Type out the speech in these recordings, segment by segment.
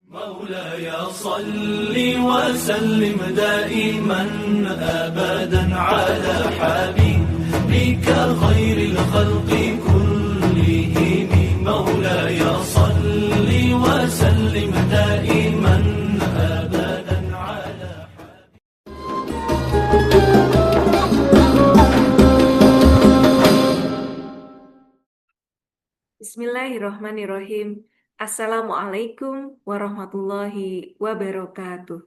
مولاي صل وسلم دائما أبدا على حبيبك خير الخلق كلهم. مولاي صل وسلم دائما أبدا على Bismillahirrahmanirrahim. Assalamualaikum warahmatullahi wabarakatuh.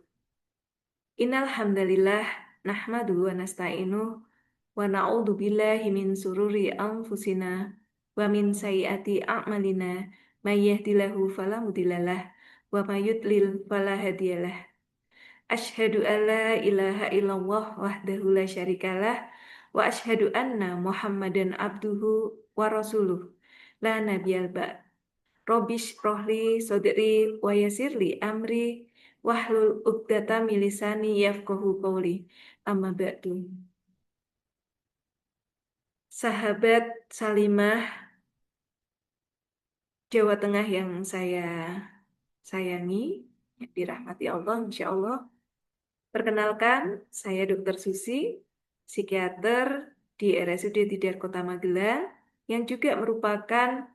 Innal hamdalillah nahmaduhu wa nasta'inuhu wa na'udzu billahi min sururi anfusina wa min sayyiati a'malina may yahdihillahu fala mudhillalah wa may yudlil fala hadiyalah. Asyhadu an la ilaha illallah wahdahu la syarikalah wa asyhadu anna Muhammadan abduhu wa rasuluh la nabiyal ba'. Robish rohli sodri wa yasirli amri wahlul uqdatam min lisani yafqahu qawli. Amma ba'du. Sahabat Salimah Jawa Tengah yang saya sayangi, yang dirahmati Allah insyaallah. Perkenalkan, saya Dr. Susi, psikiater di RSUD Tidar Kota Magelang yang juga merupakan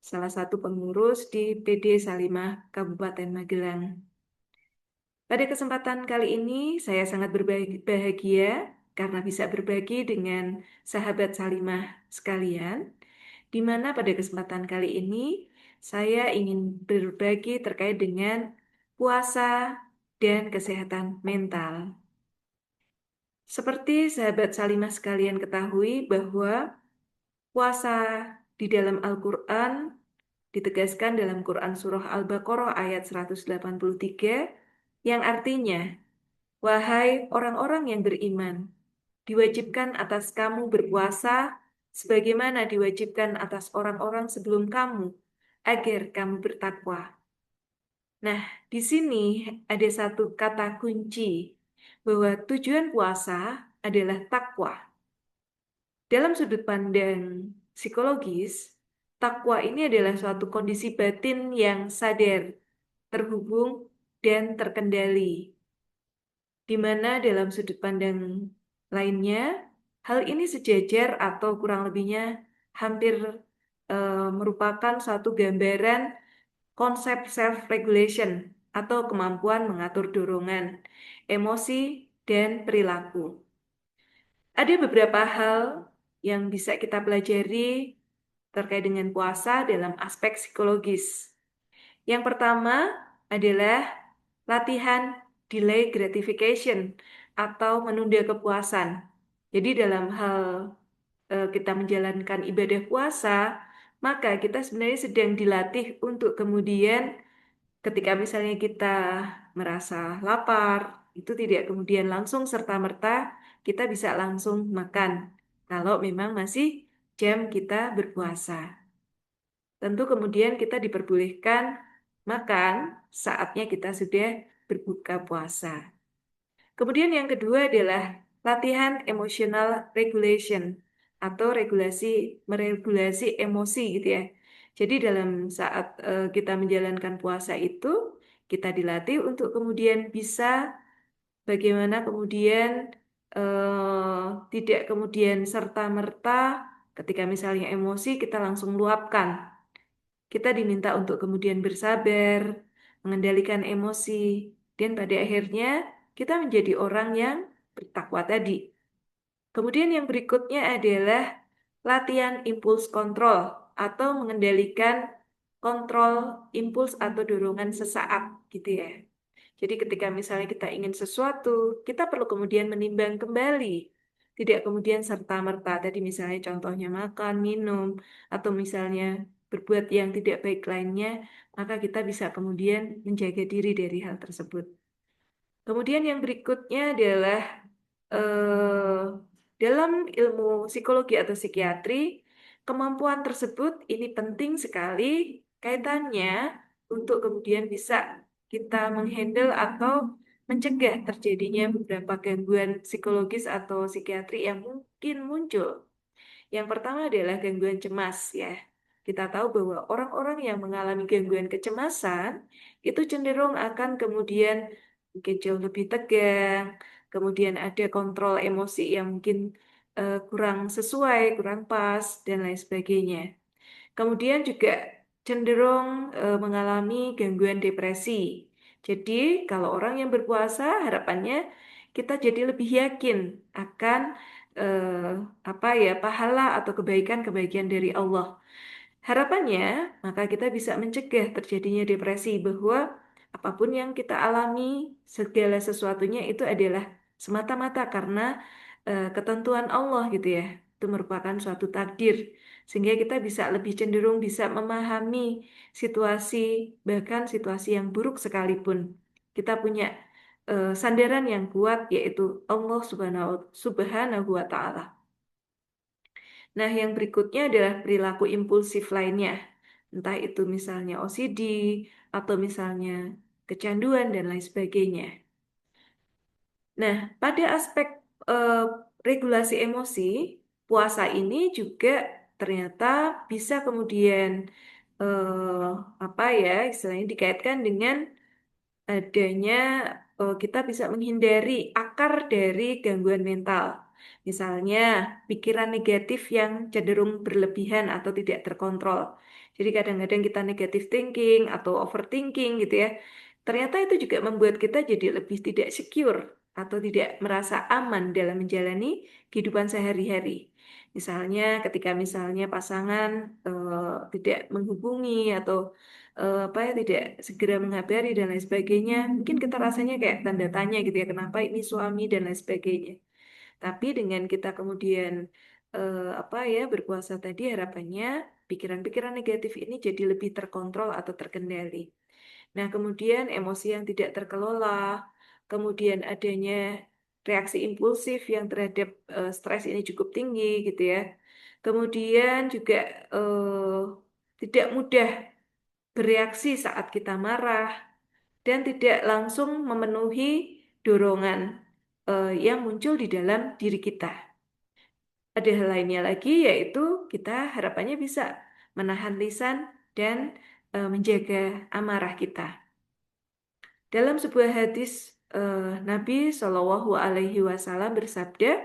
salah satu pengurus di PD Salimah Kabupaten Magelang. Pada kesempatan kali ini saya sangat berbahagia karena bisa berbagi dengan sahabat Salimah sekalian, di mana pada kesempatan kali ini saya ingin berbagi terkait dengan puasa dan kesehatan mental. Seperti sahabat Salimah sekalian ketahui bahwa puasa di dalam Al-Quran ditegaskan dalam Quran Surah Al-Baqarah ayat 183 yang artinya, wahai orang-orang yang beriman, diwajibkan atas kamu berpuasa sebagaimana diwajibkan atas orang-orang sebelum kamu agar kamu bertakwa. Nah, di sini ada satu kata kunci bahwa tujuan puasa adalah takwa. Dalam sudut pandang psikologis, takwa ini adalah suatu kondisi batin yang sadar, terhubung, dan terkendali. Di mana dalam sudut pandang lainnya, hal ini sejajar atau kurang lebihnya hampir merupakan suatu gambaran konsep self-regulation atau kemampuan mengatur dorongan, emosi, dan perilaku. Ada beberapa hal yang bisa kita pelajari terkait dengan puasa dalam aspek psikologis. Yang pertama adalah latihan delay gratification atau menunda kepuasan. Jadi dalam hal kita menjalankan ibadah puasa, maka kita sebenarnya sedang dilatih untuk kemudian ketika misalnya kita merasa lapar, itu tidak kemudian langsung serta-merta kita bisa langsung makan. Kalau memang masih jam kita berpuasa. Tentu kemudian kita diperbolehkan makan saatnya kita sudah berbuka puasa. Kemudian yang kedua adalah latihan emotional regulation atau meregulasi emosi gitu ya. Jadi dalam saat kita menjalankan puasa itu, kita dilatih untuk kemudian bisa bagaimana kemudian tidak kemudian serta-merta ketika misalnya emosi kita langsung luapkan. Kita diminta untuk kemudian bersabar, mengendalikan emosi, dan pada akhirnya kita menjadi orang yang bertakwa tadi. Kemudian yang berikutnya adalah latihan impuls kontrol atau mengendalikan kontrol impuls atau dorongan sesaat gitu ya. Jadi ketika misalnya kita ingin sesuatu, kita perlu kemudian menimbang kembali. Tidak kemudian serta-merta, tadi misalnya contohnya makan, minum, atau misalnya berbuat yang tidak baik lainnya, maka kita bisa kemudian menjaga diri dari hal tersebut. Kemudian yang berikutnya adalah dalam ilmu psikologi atau psikiatri, kemampuan tersebut ini penting sekali kaitannya untuk kemudian bisa kita menghandle atau mencegah terjadinya beberapa gangguan psikologis atau psikiatri yang mungkin muncul. Yang pertama adalah gangguan cemas ya. kita tahu bahwa orang-orang yang mengalami gangguan kecemasan itu cenderung akan kemudian mungkin jauh lebih tegang, kemudian ada kontrol emosi yang mungkin kurang sesuai, kurang pas, dan lain sebagainya. Kemudian juga cenderung mengalami gangguan depresi. Jadi, kalau orang yang berpuasa, harapannya kita jadi lebih yakin akan eh, apa ya pahala atau kebaikan-kebaikan dari Allah. Harapannya, maka kita bisa mencegah terjadinya depresi bahwa apapun yang kita alami, segala sesuatunya itu adalah semata-mata karena ketentuan Allah gitu ya. Itu merupakan suatu takdir. Sehingga kita bisa lebih cenderung bisa memahami situasi, bahkan situasi yang buruk sekalipun. Kita punya sandaran yang kuat yaitu Allah Subhanahu wa Ta'ala. Nah, yang berikutnya adalah perilaku impulsif lainnya. Entah itu misalnya OCD atau misalnya kecanduan dan lain sebagainya. Nah, pada aspek eh, regulasi emosi, puasa ini juga ternyata bisa kemudian apa ya istilahnya dikaitkan dengan adanya kita bisa menghindari akar dari gangguan mental. Misalnya, pikiran negatif yang cenderung berlebihan atau tidak terkontrol. Jadi kadang-kadang kita negatif thinking atau overthinking gitu ya. Ternyata itu juga membuat kita jadi lebih tidak secure atau tidak merasa aman dalam menjalani kehidupan sehari-hari. Misalnya ketika misalnya pasangan tidak menghubungi atau apa ya tidak segera mengabari dan lain sebagainya mungkin kita rasanya kayak tanda tanya gitu ya kenapa ini suami dan lain sebagainya tapi dengan kita kemudian apa ya berpuasa tadi harapannya pikiran-pikiran negatif ini jadi lebih terkontrol atau terkendali. Nah kemudian emosi yang tidak terkelola, kemudian adanya reaksi impulsif yang terhadap stres ini cukup tinggi gitu ya. Kemudian juga eh, tidak mudah bereaksi saat kita marah, dan tidak langsung memenuhi dorongan yang muncul di dalam diri kita. Ada hal lainnya lagi, yaitu kita harapannya bisa menahan lisan dan menjaga amarah kita. Dalam sebuah hadis, Nabi Shallallahu Alaihi Wasallam bersabda,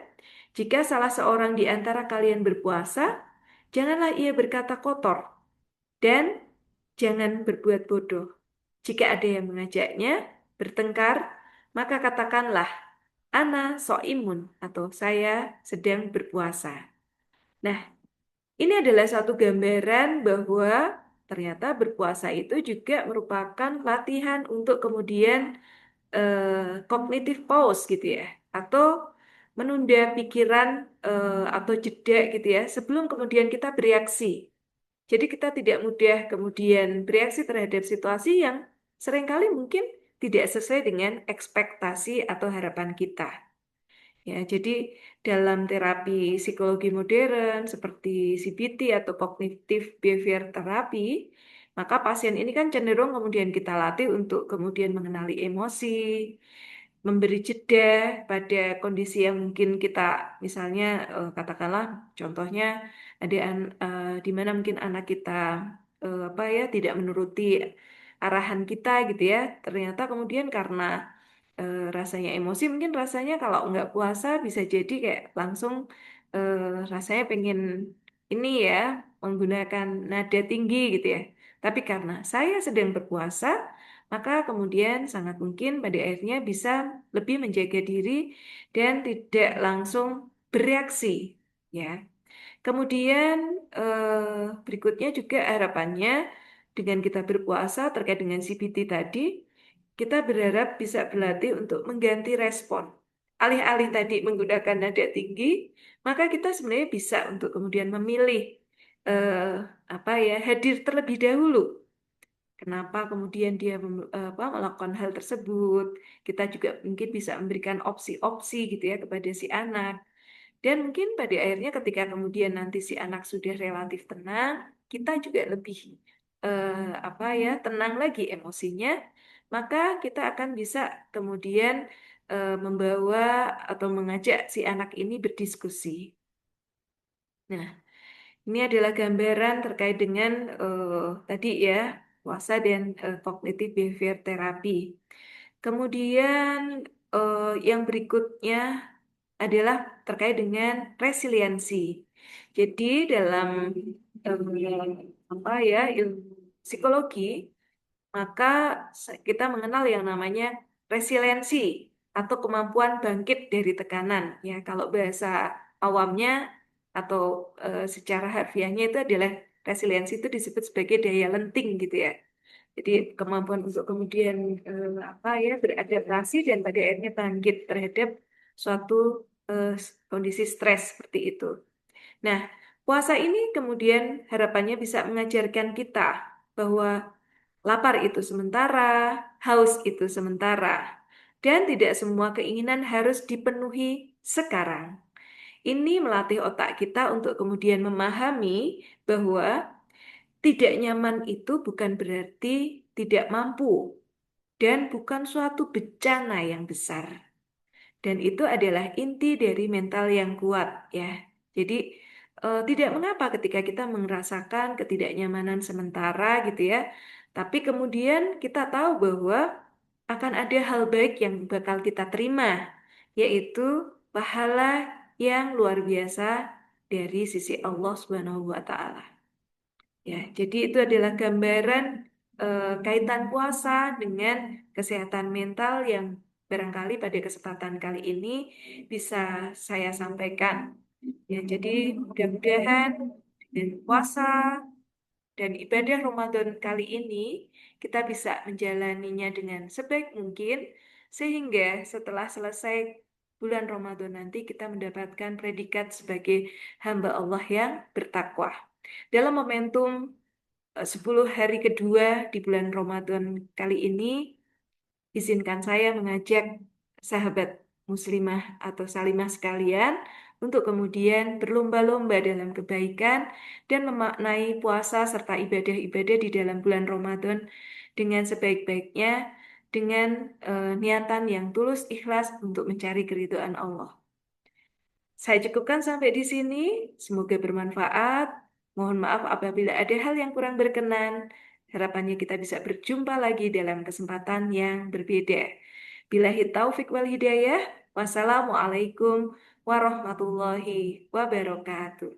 jika salah seorang di antara kalian berpuasa, janganlah ia berkata kotor dan jangan berbuat bodoh. Jika ada yang mengajaknya bertengkar, maka katakanlah, Ana so'imun atau saya sedang berpuasa. Nah, ini adalah satu gambaran bahwa ternyata berpuasa itu juga merupakan latihan untuk kemudian cognitive pause gitu ya, atau menunda pikiran atau jeda gitu ya, sebelum kemudian kita bereaksi. Jadi kita tidak mudah kemudian bereaksi terhadap situasi yang seringkali mungkin tidak sesuai dengan ekspektasi atau harapan kita. Ya, jadi dalam terapi psikologi modern seperti CBT atau Cognitive Behavior Therapy, maka pasien ini kan cenderung kemudian kita latih untuk kemudian mengenali emosi, memberi jeda pada kondisi yang mungkin kita misalnya katakanlah contohnya ada di mana mungkin anak kita apa ya tidak menuruti arahan kita gitu ya ternyata kemudian karena rasanya emosi mungkin rasanya kalau nggak puasa bisa jadi kayak langsung eh, rasanya pengen ini ya menggunakan nada tinggi gitu ya tapi karena saya sedang berpuasa maka kemudian sangat mungkin pada akhirnya bisa lebih menjaga diri dan tidak langsung bereaksi ya. Kemudian berikutnya juga harapannya dengan kita berpuasa terkait dengan CBT tadi, kita berharap bisa berlatih untuk mengganti respon. Alih-alih tadi menggunakan nada tinggi, maka kita sebenarnya bisa untuk kemudian memilih eh, apa ya hadir terlebih dahulu. Kenapa kemudian dia melakukan hal tersebut? Kita juga mungkin bisa memberikan opsi-opsi gitu ya kepada si anak. Dan mungkin pada akhirnya ketika kemudian nanti si anak sudah relatif tenang, kita juga lebih apa ya tenang lagi emosinya, maka kita akan bisa kemudian membawa atau mengajak si anak ini berdiskusi. Nah, Ini adalah gambaran terkait dengan tadi ya, puasa dan cognitive behavior therapy. Kemudian yang berikutnya adalah terkait dengan resiliensi. Jadi dalam apa ya ilmu psikologi, maka kita mengenal yang namanya resiliensi atau kemampuan bangkit dari tekanan. Ya, kalau bahasa awamnya atau secara harfiahnya itu adalah resiliensi itu disebut sebagai daya lenting gitu ya. Jadi kemampuan untuk kemudian apa ya beradaptasi dan pada akhirnya bangkit terhadap suatu kondisi stres seperti itu. Nah, puasa ini kemudian harapannya bisa mengajarkan kita bahwa lapar itu sementara, haus itu sementara, dan tidak semua keinginan harus dipenuhi sekarang. Ini melatih otak kita untuk kemudian memahami bahwa tidak nyaman itu bukan berarti tidak mampu dan bukan suatu bencana yang besar. Dan itu adalah inti dari mental yang kuat ya. Jadi tidak mengapa ketika kita merasakan ketidaknyamanan sementara gitu ya. Tapi kemudian kita tahu bahwa akan ada hal baik yang bakal kita terima, yaitu pahala yang luar biasa dari sisi Allah Subhanahu wa taala. Ya, jadi itu adalah gambaran kaitan puasa dengan kesehatan mental yang barangkali pada kesempatan kali ini bisa saya sampaikan. Ya, jadi mudah-mudahan dengan puasa dan ibadah Ramadan kali ini kita bisa menjalaninya dengan sebaik mungkin sehingga setelah selesai bulan Ramadan nanti kita mendapatkan predikat sebagai hamba Allah yang bertakwa. Dalam momentum 10 hari kedua di bulan Ramadan kali ini, izinkan saya mengajak sahabat muslimah atau salimah sekalian untuk kemudian berlomba-lomba dalam kebaikan dan memaknai puasa serta ibadah-ibadah di dalam bulan Ramadan dengan sebaik-baiknya, dengan niatan yang tulus ikhlas untuk mencari keridhaan Allah. Saya cukupkan sampai di sini. Semoga bermanfaat. Mohon maaf apabila ada hal yang kurang berkenan. Harapannya kita bisa berjumpa lagi dalam kesempatan yang berbeda. Billahi taufik wal hidayah. Wassalamualaikum warahmatullahi wabarakatuh.